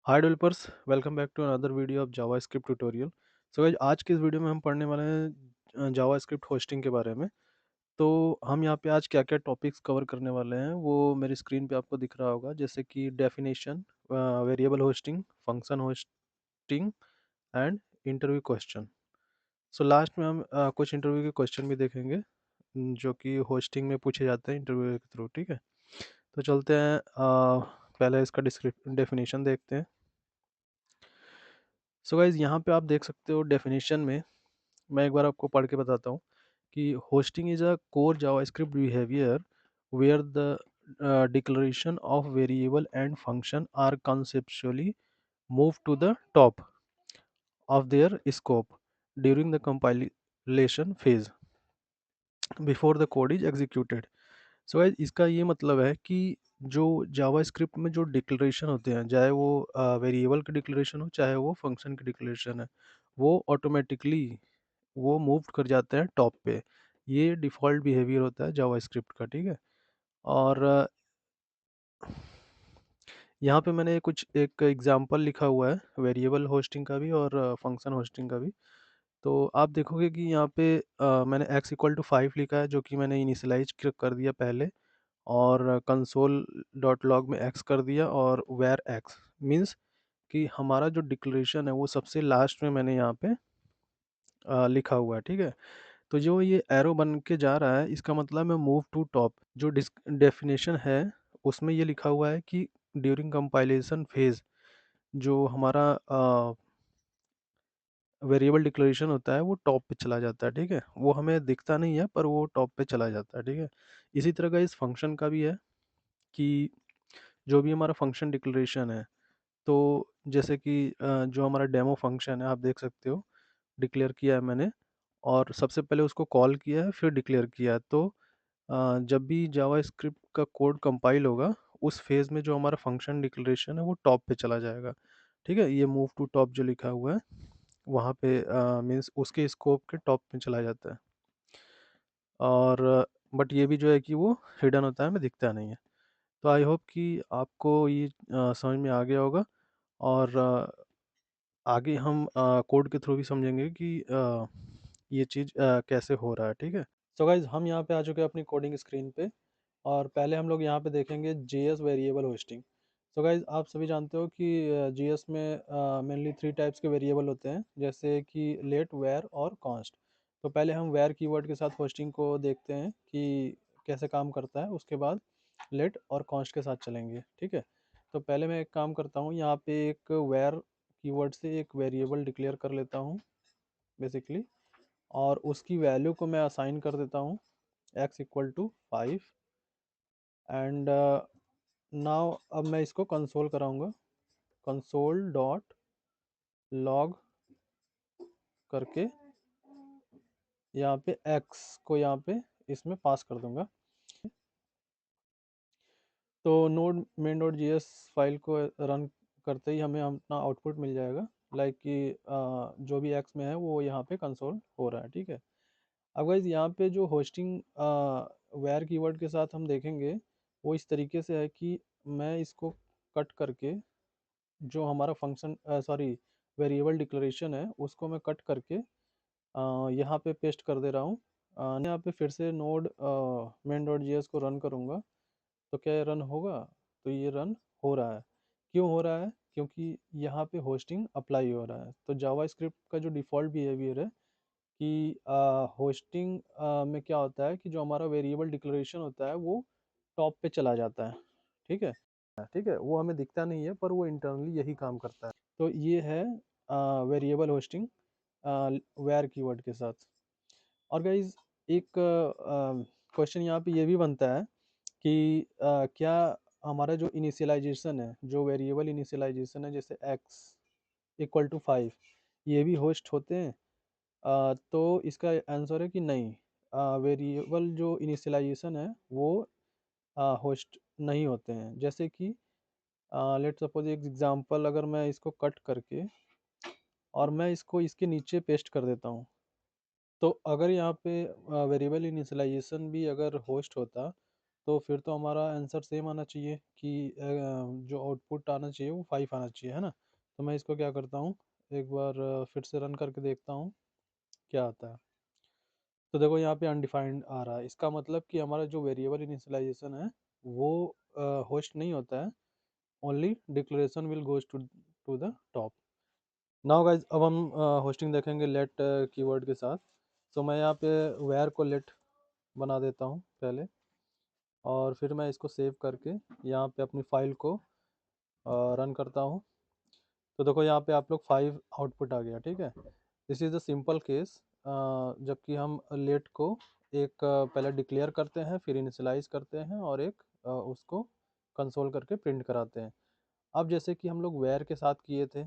Hi developers, welcome back to another video of JavaScript tutorial. So guys, आज के इस video में हम पढ़ने वाले हैं जावास्क्रिप्ट होस्टिंग के बारे में। तो हम यहाँ पे आज क्या-क्या टॉपिक्स कवर करने वाले हैं वो मेरी स्क्रीन पे आपको दिख रहा होगा, जैसे कि definition, variable hosting, function hosting and interview question. So last में हम कुछ इंटरव्यू के क्वेश्चन भी देखेंगे, जो कि होस्टिंग में पूछे जाते हैं इंटरव्यू के थ्रू। ठीक है, तो चलते हैं, पहले इसका डिस्क्रिप डेफिनेशन देखते हैं। सो गाइज, यहाँ पे आप देख सकते हो डेफिनेशन में, मैं एक बार आपको पढ़ के बताता हूँ कि hosting is a core JavaScript behaviour where the declaration of variable and function are conceptually moved to the top of their scope during the compilation phase before the code is executed. So guys, इसका ये मतलब है कि जो JavaScript में जो declaration होते हैं, चाहे वो वेरिएबल की डिक्लेरेशन हो, चाहे वो फंक्शन की डिक्लेरेशन है, वो ऑटोमेटिकली वो मूव कर जाते हैं टॉप पे। ये डिफ़ॉल्ट बिहेवियर होता है जावास्क्रिप्ट का। ठीक है, और यहाँ पे मैंने कुछ एक एग्जांपल लिखा हुआ है वेरिएबल होस्टिंग का भी और फंक्शन होस्टिंग का भी। तो आप देखोगे कि यहाँ पे मैंने x इक्वल टू 5 लिखा है, जो कि मैंने इनिशियलाइज कर दिया पहले, और कंसोल डॉट लॉग में x कर दिया, और वेर x मीन्स कि हमारा जो डिक्लेरेशन है वो सबसे लास्ट में मैंने यहाँ पे लिखा हुआ है। ठीक है, तो जो ये एरो बन के जा रहा है, इसका मतलब है मूव टू टॉप। जो डेफिनेशन है उसमें ये लिखा हुआ है कि ड्यूरिंग कंपाइलेशन फेज जो हमारा वेरिएबल डिक्लेरेशन होता है वो टॉप पे चला जाता है। ठीक है, वो हमें दिखता नहीं है पर वो टॉप पे चला जाता है। ठीक है, इसी तरह का इस फंक्शन का भी है कि जो भी हमारा फंक्शन डिक्लेरेशन है, तो जैसे कि जो हमारा डेमो फंक्शन है, आप देख सकते हो डिक्लेयर किया है मैंने, और सबसे पहले उसको कॉल किया है फिर डिक्लेयर किया है। तो जब भी जावास्क्रिप्ट का कोड कंपाइल होगा, उस फेज़ में जो हमारा फंक्शन डिक्लेरेशन है वो टॉप पे चला जाएगा। ठीक है, ये मूव टू टॉप जो लिखा हुआ है वहाँ पे मीन्स उसके स्कोप के टॉप में चला जाता है। और बट ये भी जो है कि वो हिडन होता है, हमें दिखता नहीं है। तो आई होप कि आपको ये समझ में आ गया होगा, और आगे हम कोड के थ्रू भी समझेंगे कि ये चीज़ कैसे हो रहा है। ठीक है, सो गाइज, हम यहाँ पे आ चुके हैं अपनी कोडिंग स्क्रीन पे, और पहले हम लोग यहाँ पे देखेंगे JS variable hosting. So guys, आप सभी जानते हो कि JS में मेनली 3 टाइप्स के वेरिएबल होते हैं, जैसे कि लेट, वेर और कॉन्स्ट। तो पहले हम वेर कीवर्ड के साथ होस्टिंग को देखते हैं कि कैसे काम करता है, उसके बाद लेट और कॉन्स्ट के साथ चलेंगे। ठीक है, तो पहले मैं एक काम करता हूँ, यहाँ पे एक वेर कीवर्ड से एक वेरिएबल डिक्लेयर कर लेता हूँ बेसिकली, और उसकी वैल्यू को मैं असाइन कर देता हूँ x equal to 5। And now अब मैं इसको कंसोल कराऊंगा, कंसोल डॉट लॉग करके यहाँ पे x को यहाँ पे इसमें पास कर दूंगा। तो node main dot G file को रन करते ही हमें अपना आउटपुट मिल जाएगा, लाइक कि जो भी x में है वो यहाँ पे कंसोल हो रहा है। ठीक है, अब गाइज यहाँ पे जो होस्टिंग वेर कीवर्ड के साथ हम देखेंगे, वो इस तरीके से है कि मैं इसको कट करके जो हमारा फंक्शन सॉरी वेरिएबल डिक्लेरेशन है उसको मैं कट करके यहाँ पे पेस्ट कर दे रहा हूँ। यहाँ पे फिर से नोड मेन डॉट जी को रन करूँगा, तो क्या ये रन होगा? तो ये रन हो रहा है। क्यों हो रहा है? क्योंकि यहाँ पे होस्टिंग अप्लाई हो रहा है। तो जावास्क्रिप्ट का जो डिफ़ॉल्ट बिहेवियर है कि होस्टिंग में क्या होता है कि जो हमारा वेरिएबल डिक्लेरेशन होता है वो टॉप पे चला जाता है। ठीक है, ठीक है, वो हमें दिखता नहीं है पर वो इंटरनली यही काम करता है। तो ये है वेरिएबल होस्टिंग वेर कीवर्ड के साथ। और गाइज, एक क्वेश्चन यहाँ पे ये भी बनता है कि क्या हमारा जो इनिशियलाइजेशन है, जो वेरिएबल इनिशियलाइजेशन है, जैसे x इक्वल टू 5, ये भी होस्ट होते हैं? तो इसका आंसर है कि नहीं, वेरिएबल जो इनिशियलाइजेशन है वो होस्ट नहीं होते हैं। जैसे कि लेट सपोज एक एग्जांपल, अगर मैं इसको कट करके और मैं इसको इसके नीचे पेस्ट कर देता हूँ, तो अगर यहाँ पे वेरिएबल इनिशियलाइजेशन भी अगर होस्ट होता, तो फिर तो हमारा आंसर सेम आना चाहिए कि जो आउटपुट आना चाहिए वो 5 आना चाहिए, है ना। तो मैं इसको क्या करता हूँ, एक बार फिर से रन करके देखता हूँ क्या आता है। तो देखो यहाँ पे अनडिफाइंड आ रहा है, इसका मतलब कि हमारा जो वेरिएबल इनिशियलाइजेशन है वो होस्ट नहीं होता है, only declaration will goes to the top. Now guys अब हम होस्टिंग देखेंगे लेट कीवर्ड के साथ। तो मैं यहाँ पे वेयर को लेट बना देता हूँ पहले, और फिर मैं इसको सेव करके यहाँ पे अपनी फाइल को रन करता हूँ। तो देखो यहाँ पे आप लोग 5 आउटपुट आ गया, ठीक है। This is the simple case, जबकि हम लेट को एक पहले डिक्लेयर करते हैं, फिर इनिशियलाइज करते हैं, और एक उसको कंसोल करके प्रिंट कराते हैं। अब जैसे कि हम लोग वेयर के साथ किए थे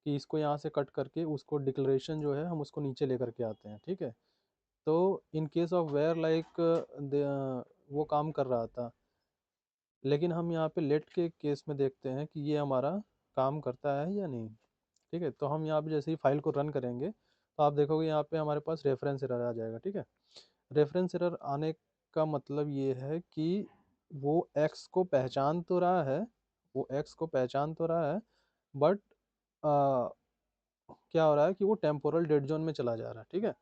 कि इसको यहाँ से कट करके उसको डिक्लेरेशन जो है हम उसको नीचे लेकर के आते हैं, ठीक है। तो in case of var like वो काम कर रहा था, लेकिन हम यहाँ पे लेट के केस में देखते हैं कि ये हमारा काम करता है या नहीं, ठीक है। तो हम यहाँ पे जैसे ही फाइल को रन करेंगे तो आप देखोगे यहाँ पे हमारे पास रेफरेंस एरर आ जाएगा, ठीक है। रेफरेंस एरर आने का मतलब ये है कि वो एक्स को पहचान तो रहा है, वो एक्स को पहचान तो रहा है, बट क्या हो रहा है कि वो टेम्पोरल डेड जोन में चला जा रहा है, ठीक है।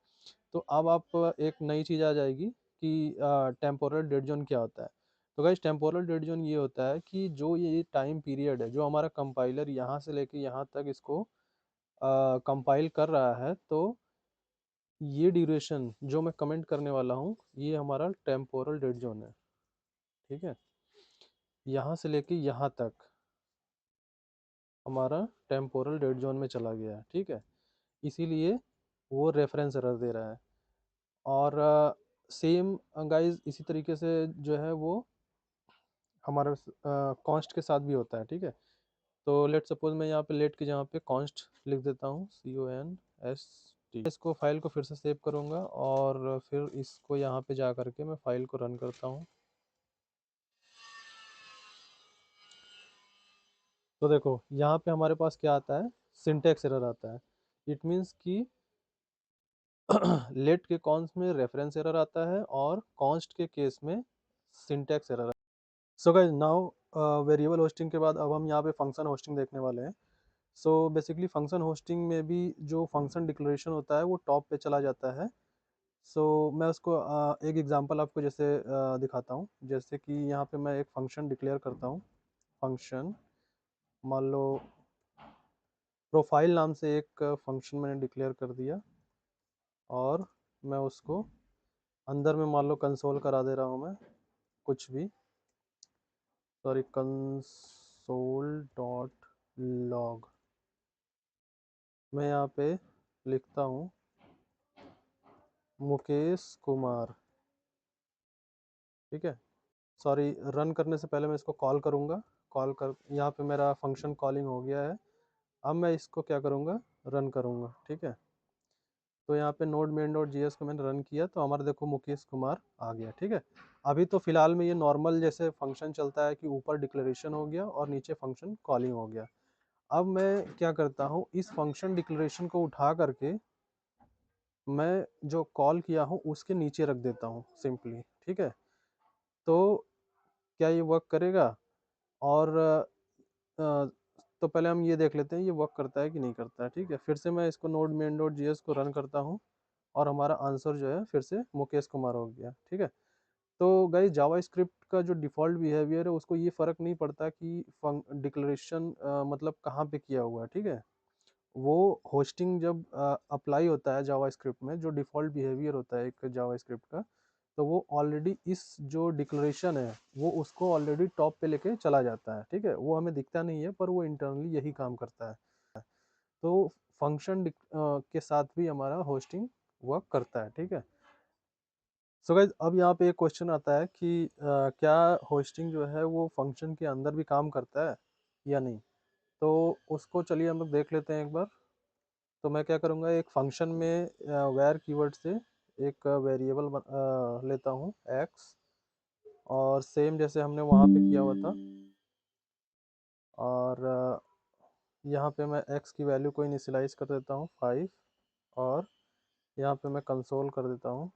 तो अब आप एक नई चीज़ आ जाएगी कि टेम्पोरल डेड जोन क्या होता है। तो गाइस टेम्पोरल डेड जोन ये होता है कि जो ये टाइम पीरियड है जो हमारा कंपाइलर यहाँ से लेके यहाँ तक इसको कंपाइल कर रहा है, तो ये ड्यूरेशन जो मैं कमेंट करने वाला हूँ ये हमारा टेम्पोरल डेड जोन है, ठीक है। यहाँ से लेके यहाँ तक हमारा टेम्पोरल डेड जोन में चला गया है, ठीक है। इसीलिए वो रेफरेंस एरर दे रहा है। और सेम गाइस इसी तरीके से जो है वो हमारा कॉन्स्ट के साथ भी होता है, ठीक है। तो लेट सपोज मैं यहाँ पे लेट के जहाँ पे कॉन्स्ट लिख देता हूँ, CONST। इसको फाइल को फिर से सेव करूँगा और फिर इसको यहाँ पे जा करके मैं फाइल को रन करता हूँ। तो देखो यहाँ पे हमारे पास क्या आता है, सिंटेक्स एरर आता है। इट मीन्स कि लेट के कॉन्स में रेफरेंस एरर आता है और कॉन्स्ट के केस में syntax error. So guys now variable hosting के बाद अब हम यहाँ पे फंक्शन होस्टिंग देखने वाले हैं। सो बेसिकली फंक्शन होस्टिंग में भी जो फंक्शन डिक्लेरेशन होता है वो टॉप पे चला जाता है। सो मैं उसको एक एग्जांपल आपको जैसे दिखाता हूँ। जैसे कि यहाँ पे मैं एक फंक्शन डिक्लेयर करता हूँ, फंक्शन मान लो प्रोफाइल नाम से एक फंक्शन मैंने डिक्लेयर कर दिया, और मैं उसको अंदर में मान लो कंसोल करा दे रहा हूँ मैं कुछ भी, सॉरी कंसोल डॉट लॉग। मैं यहाँ पे लिखता हूँ मुकेश कुमार, ठीक है। सॉरी, रन करने से पहले मैं इसको कॉल करूँगा। कॉल कर, यहाँ पे मेरा फंक्शन कॉलिंग हो गया है। अब मैं इसको क्या करूँगा, रन करूँगा, ठीक है। तो यहाँ पे नोड मेन डॉट जीएस को मैंने रन किया तो हमारा देखो मुकेश कुमार आ गया, ठीक है। अभी तो फिलहाल में ये नॉर्मल जैसे फंक्शन चलता है कि ऊपर डिक्लेरेशन हो गया और नीचे फंक्शन कॉलिंग हो गया। अब मैं क्या करता हूँ, इस फंक्शन डिक्लेरेशन को उठा करके मैं जो कॉल किया हूँ उसके नीचे रख देता हूँ सिंपली, ठीक है। तो क्या ये वर्क करेगा? और तो पहले हम ये देख लेते हैं ये वर्क करता है कि नहीं करता है, ठीक है। फिर से मैं इसको नोड मेन डॉट जीएस को रन करता हूँ और हमारा आंसर जो है फिर से मुकेश कुमार हो गया, ठीक है। तो गाइस जावा स्क्रिप्ट का जो डिफ़ॉल्ट बिहेवियर है उसको ये फ़र्क नहीं पड़ता कि डिक्लेरेशन मतलब कहाँ पे किया हुआ है, ठीक है। वो होस्टिंग जब अप्लाई होता है जावा स्क्रिप्ट में, जो डिफ़ॉल्ट बिहेवियर होता है एक जावा स्क्रिप्ट का, तो वो ऑलरेडी इस जो डिक्लेरेशन है वो उसको ऑलरेडी टॉप पे लेके चला जाता है, ठीक है। वो हमें दिखता नहीं है पर वो इंटरनली यही काम करता है। तो फंक्शन के साथ भी हमारा होस्टिंग वर्क करता है, ठीक है। सो गाइस अब यहाँ पे एक क्वेश्चन आता है कि क्या होस्टिंग जो है वो फंक्शन के अंदर भी काम करता है या नहीं। तो उसको चलिए हम लोग देख लेते हैं एक बार। तो मैं क्या करूँगा, एक फंक्शन में वेर कीवर्ड से एक वेरिएबल लेता हूँ एक्स, और सेम जैसे हमने वहाँ पे किया हुआ था, और यहाँ पे मैं एक्स की वैल्यू को इनिशियलाइज कर देता हूँ 5, और यहाँ पे मैं कंसोल कर देता हूँ।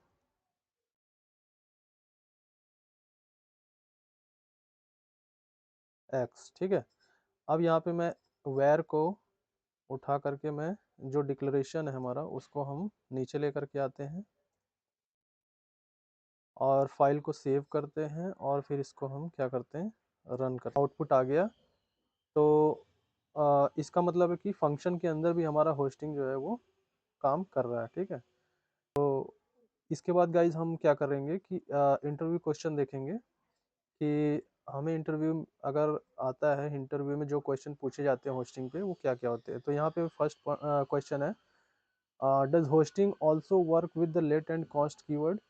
एक्स, ठीक है। अब यहाँ पे मैं वेर को उठा करके मैं जो डिक्लेरेशन है हमारा उसको हम नीचे लेकर के आते हैं और फाइल को सेव करते हैं और फिर इसको हम क्या करते हैं, रन करते हैं। आउटपुट आ गया। तो इसका मतलब है कि फंक्शन के अंदर भी हमारा होस्टिंग जो है वो काम कर रहा है, ठीक है। तो इसके बाद गाइज हम क्या करेंगे कि इंटरव्यू क्वेश्चन देखेंगे कि हमें इंटरव्यू अगर आता है, इंटरव्यू में जो क्वेश्चन पूछे जाते हैं होस्टिंग पे वो क्या क्या होते हैं। तो यहाँ पे फर्स्ट क्वेश्चन है, does hosting also work with the let and const keyword.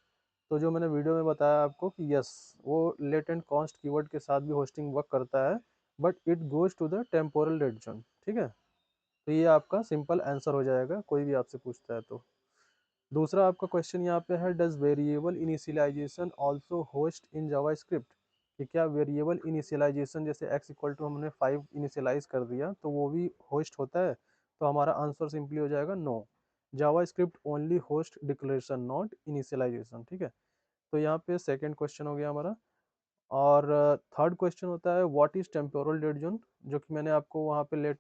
तो जो मैंने वीडियो में बताया आपको कि यस, वो लेट एंड कॉस्ट कीवर्ड के साथ भी होस्टिंग वर्क करता है, but it goes to the temporal dead zone, ठीक है। तो ये आपका सिंपल आंसर हो जाएगा, कोई भी आपसे पूछता है तो। दूसरा आपका क्वेश्चन यहाँ पे है, does variable initialisation also host in JavaScript. कि क्या वेरिएबल इनिशियलाइजेशन, जैसे x इक्वल टू हमने 5 इनिशियलाइज कर दिया तो वो भी होस्ट होता है। तो हमारा आंसर सिंपली हो जाएगा no, JavaScript only host declaration not initialisation, ठीक है। तो यहाँ पे सेकंड क्वेश्चन हो गया हमारा। और थर्ड क्वेश्चन होता है, what is temporal dead zone. जो कि मैंने आपको वहाँ पे लेट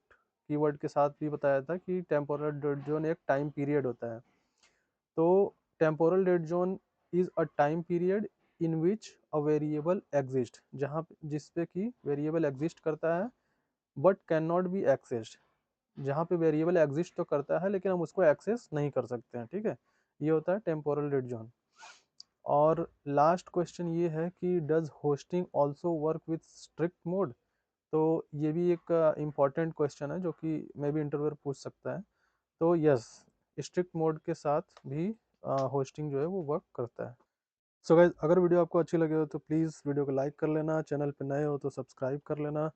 कीवर्ड के साथ भी बताया था कि टेम्पोरल डेड जोन एक टाइम पीरियड होता है। तो temporal dead zone is a time period in which a variable exist, जहाँ जिस पे कि वेरिएबल एग्जिस्ट करता है but can not be accessed. जहाँ पे वेरिएबल एग्जिस्ट तो करता है लेकिन हम उसको एक्सेस नहीं कर सकते हैं, ठीक है। ये होता है टेम्पोरल डेड जोन। और लास्ट क्वेश्चन ये है कि does hosting also work with strict mode. तो ये भी एक इम्पॉर्टेंट क्वेश्चन है जो कि मे भी इंटरव्यूअर पूछ सकता है। तो यस, स्ट्रिक्ट मोड के साथ भी होस्टिंग जो है वो वर्क करता है। सो गाइस, अगर वीडियो आपको अच्छी लगे हो तो प्लीज़ वीडियो को लाइक कर लेना, चैनल पे नए हो तो सब्सक्राइब कर लेना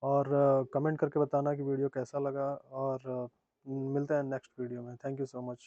और कमेंट करके बताना कि वीडियो कैसा लगा। और मिलते हैं नेक्स्ट वीडियो में। Thank you so much.